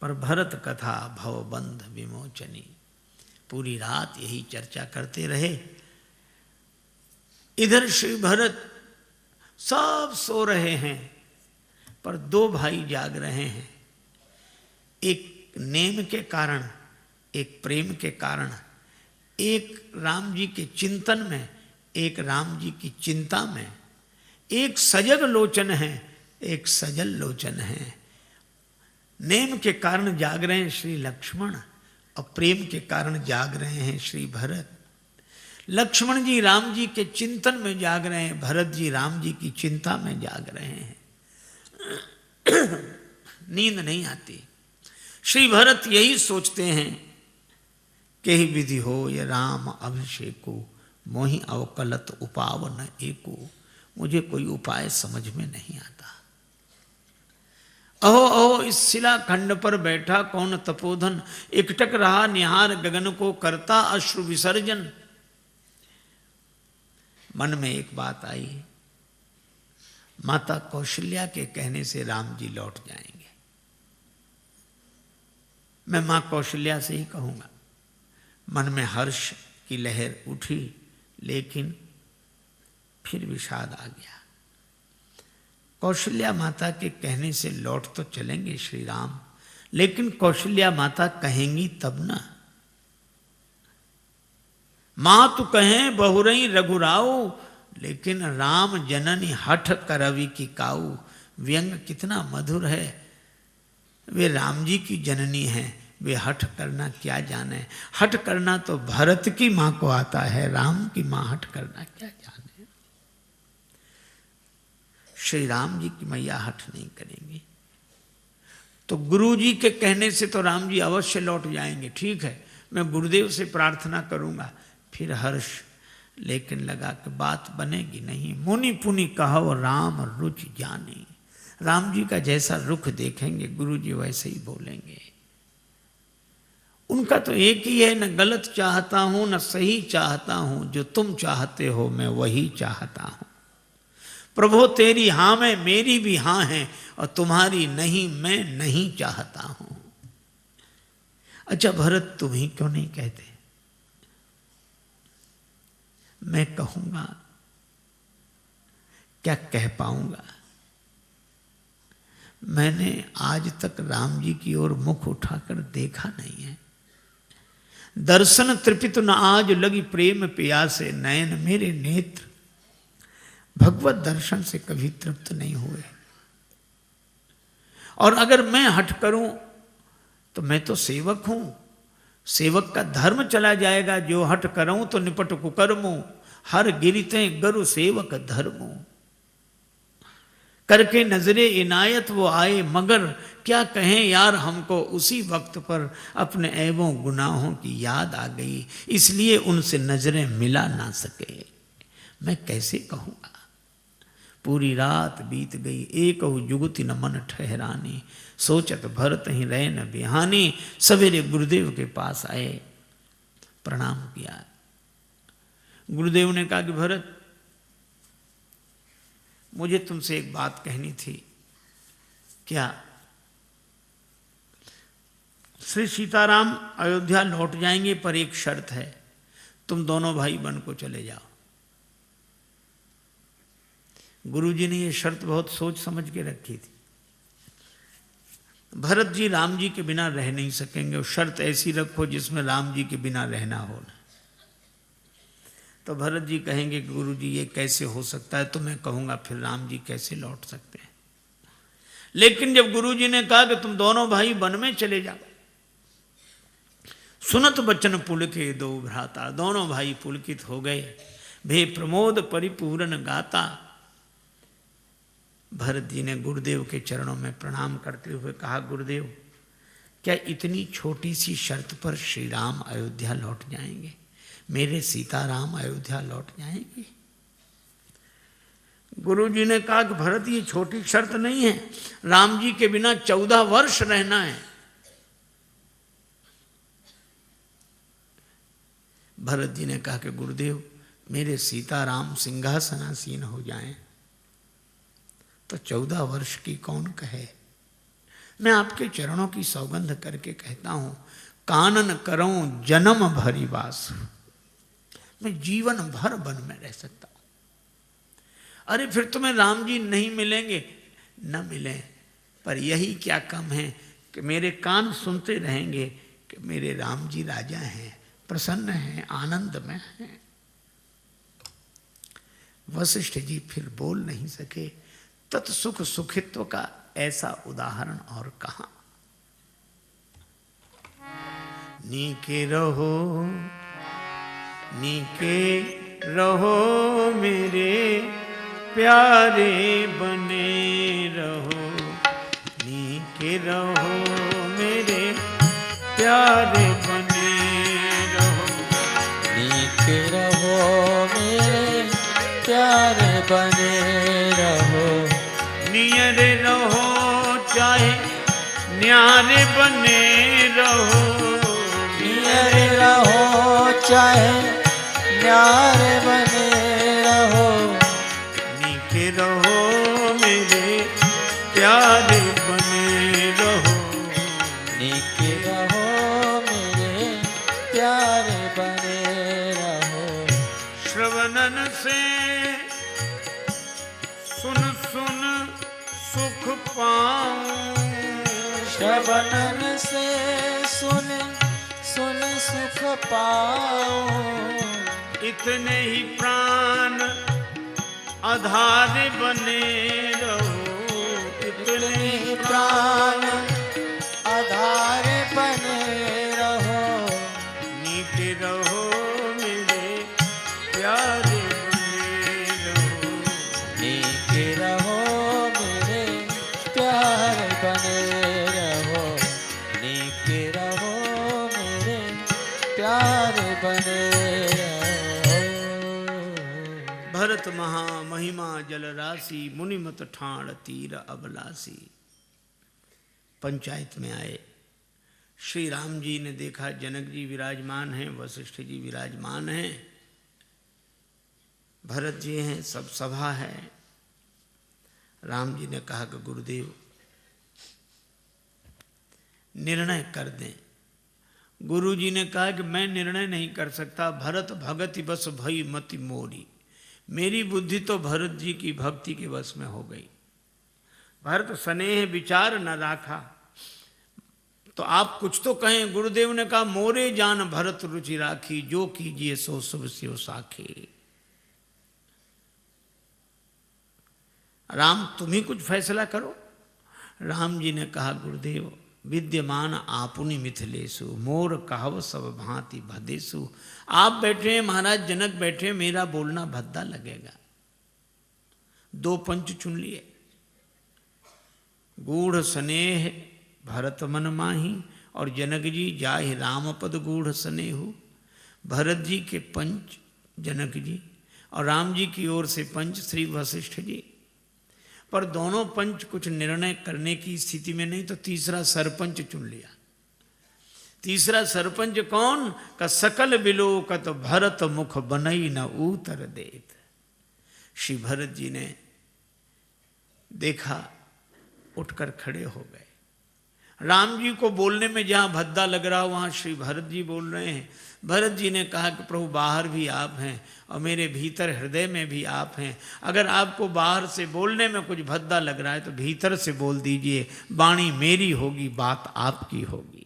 पर भरत कथा भवबंध विमोचनी। पूरी रात यही चर्चा करते रहे। इधर श्री भरत सब सो रहे हैं, पर दो भाई जाग रहे हैं। एक नेम के कारण, एक प्रेम के कारण, एक राम जी के चिंतन में, एक राम जी की चिंता में। एक सजग लोचन है, एक सजल लोचन है। नेम के कारण जाग रहे हैं श्री लक्ष्मण, और प्रेम के कारण जाग रहे हैं श्री भरत। लक्ष्मण जी राम जी के चिंतन में जाग रहे हैं, भरत जी राम जी की चिंता में जाग रहे हैं। नींद नहीं आती। श्री भरत यही सोचते हैं कि ही विधि हो ये राम अभिषेको, मोहि अवकलत उपाव न एको। मुझे कोई उपाय समझ में नहीं आता। अहो अहो इस शिला खंड पर बैठा कौन तपोधन, एकटक रहा निहार गगन को करता अश्रु विसर्जन। मन में एक बात आई, माता कौशल्या के कहने से राम जी लौट जाएंगे। मैं मां कौशल्या से ही कहूंगा। मन में हर्ष की लहर उठी, लेकिन फिर विषाद आ गया। कौशल्या माता के कहने से लौट तो चलेंगे श्री राम, लेकिन कौशल्या माता कहेंगी तब ना। मां तू कहें बहुरई रघुराऊ, लेकिन राम जननी हठ करवि की काऊ। व्यंग कितना मधुर है। वे राम जी की जननी हैं, वे हठ करना क्या जाने। हठ करना तो भरत की मां को आता है, राम की मां हठ करना क्या जाने। श्री राम जी की मैया हठ नहीं करेंगी। तो गुरु जी के कहने से तो राम जी अवश्य लौट जाएंगे। ठीक है, मैं गुरुदेव से प्रार्थना करूंगा। फिर हर्ष, लेकिन लगा कि बात बनेगी नहीं। मुनि पुनि कहो राम रुच जानी। राम जी का जैसा रुख देखेंगे गुरु जी वैसे ही बोलेंगे। उनका तो एक ही है, न गलत चाहता हूं न सही चाहता हूं, जो तुम चाहते हो मैं वही चाहता हूं। प्रभु तेरी हां में मेरी भी हां है, और तुम्हारी नहीं मैं नहीं चाहता हूं। अच्छा भरत तुम ही क्यों नहीं कहते? मैं कहूंगा, क्या कह पाऊंगा? मैंने आज तक राम जी की ओर मुख उठाकर देखा नहीं है। दर्शन तृपित न आज लगी प्रेम प्यासे, नयन मेरे नेत्र भगवत दर्शन से कभी तृप्त नहीं हुए। और अगर मैं हट करूं तो मैं तो सेवक हूं। सेवक का धर्म चला जाएगा। जो हट करूं तो निपट कुकर्मो, हर गिरते गरु सेवक धर्मो। करके नजरे इनायत वो आए, मगर क्या कहें यार हमको। उसी वक्त पर अपने ऐबों गुनाहों की याद आ गई, इसलिए उनसे नजरें मिला ना सके। मैं कैसे कहूंगा? पूरी रात बीत गई, एक जुगति न मन ठहरानी। सोचत भरत ही रहे न बिहानी। सवेरे गुरुदेव के पास आए, प्रणाम किया। गुरुदेव ने कहा कि भरत, मुझे तुमसे एक बात कहनी थी। क्या? श्री सीताराम अयोध्या लौट जाएंगे, पर एक शर्त है, तुम दोनों भाई वन को चले जाओ। गुरुजी ने यह शर्त बहुत सोच समझ के रखी थी। भरत जी राम जी के बिना रह नहीं सकेंगे, और शर्त ऐसी रखो जिसमें राम जी के बिना रहना हो ना। तो भरत जी कहेंगे कि गुरु जी ये कैसे हो सकता है? तो मैं कहूंगा फिर राम जी कैसे लौट सकते हैं? लेकिन जब गुरु जी ने कहा कि तुम दोनों भाई वन में चले जाओ, सुनत बचन पुलके दो भ्राता। दोनों भाई पुलकित हो गए, भे प्रमोद परिपूर्ण गाता। भरत जी ने गुरुदेव के चरणों में प्रणाम करते हुए कहा, गुरुदेव क्या इतनी छोटी सी शर्त पर श्री राम अयोध्या लौट जाएंगे? मेरे सीताराम अयोध्या लौट जाएंगे? गुरु जी ने कहा कि भरत ये छोटी शर्त नहीं है, राम जी के बिना 14 वर्ष रहना है। भरत जी ने कहा कि गुरुदेव मेरे सीताराम सिंहासनासीन हो जाएं तो 14 वर्ष की कौन कहे। मैं आपके चरणों की सौगंध करके कहता हूं, कानन करऊं जन्म भरी वास, मैं जीवन भर वन में रह सकता हूं। अरे फिर तुम्हें राम जी नहीं मिलेंगे, न मिले, पर यही क्या कम है कि मेरे कान सुनते रहेंगे कि मेरे राम जी राजा हैं, प्रसन्न हैं, आनंद में हैं। वशिष्ठ जी फिर बोल नहीं सके। तत्सुख सुखित्व का ऐसा उदाहरण और कहां। नीके रहो, नीके रहो मेरे प्यारे बने रहो, नीके रहो मेरे प्यारे बने रहो, नीके रहो मेरे प्यारे बने रहो, नियरे रहो चाहे न्यारे बने रहो, नियरे रहो चाहे न्यारे बने रहो, नीके रहो मेरे प्यारे बने रहो, नीके रहो मेरे प्यारे बने रहो। श्रवणन से सुन सुन सुख पाऊं, श्रवणन से सुन सुन सुख पाऊं, इतने ही प्राण आधार बने रहो, इतने ही प्राण आधार बने रहो, नीके रहो मेरे प्यारे बने रहो, नीके रहो मेरे प्यारे बने रहो, नीके रहो मेरे प्यारे बने रहो। भरत महा महिमा जल राशि, मुनिमत ठाण तीर अबलासी। पंचायत में आए, श्री राम जी ने देखा जनक जी विराजमान हैं, वशिष्ठ जी विराजमान हैं, भरत जी हैं, सब सभा है। राम जी ने कहा कि गुरुदेव निर्णय कर दें। गुरु जी ने कहा कि मैं निर्णय नहीं कर सकता, भरत भगति बस भई मति मोरी, मेरी बुद्धि तो भरत जी की भक्ति के वश में हो गई। भरत स्नेह विचार न राखा, तो आप कुछ तो कहें। गुरुदेव ने कहा मोरे जान भरत रुचि राखी, जो कीजिए सो शुभ स्यो साखे। राम तुम ही कुछ फैसला करो। राम जी ने कहा गुरुदेव विद्यमान आपुनि मिथिलेशु, मोर कहव सब भांति भदेशु। आप बैठे हैं, महाराज जनक बैठे, मेरा बोलना भद्दा लगेगा। दो पंच चुन लिए, गूढ़ स्नेह भरत मन माही, और जनक जी जाहि राम पद गूढ़ स्नेहु। भरत जी के पंच जनक जी, और राम जी की ओर से पंच श्री वशिष्ठ जी। पर दोनों पंच कुछ निर्णय करने की स्थिति में नहीं, तो तीसरा सरपंच चुन लिया। तीसरा सरपंच कौन? का सकल बिलोकत भरत मुख बनई न उतर देत। श्री भरत जी ने देखा, उठकर खड़े हो गए। राम जी को बोलने में जहां भद्दा लग रहा वहां श्री भरत जी बोल रहे हैं। भरत जी ने कहा कि प्रभु बाहर भी आप हैं और मेरे भीतर हृदय में भी आप हैं। अगर आपको बाहर से बोलने में कुछ भद्दा लग रहा है तो भीतर से बोल दीजिए, वाणी मेरी होगी, बात आपकी होगी।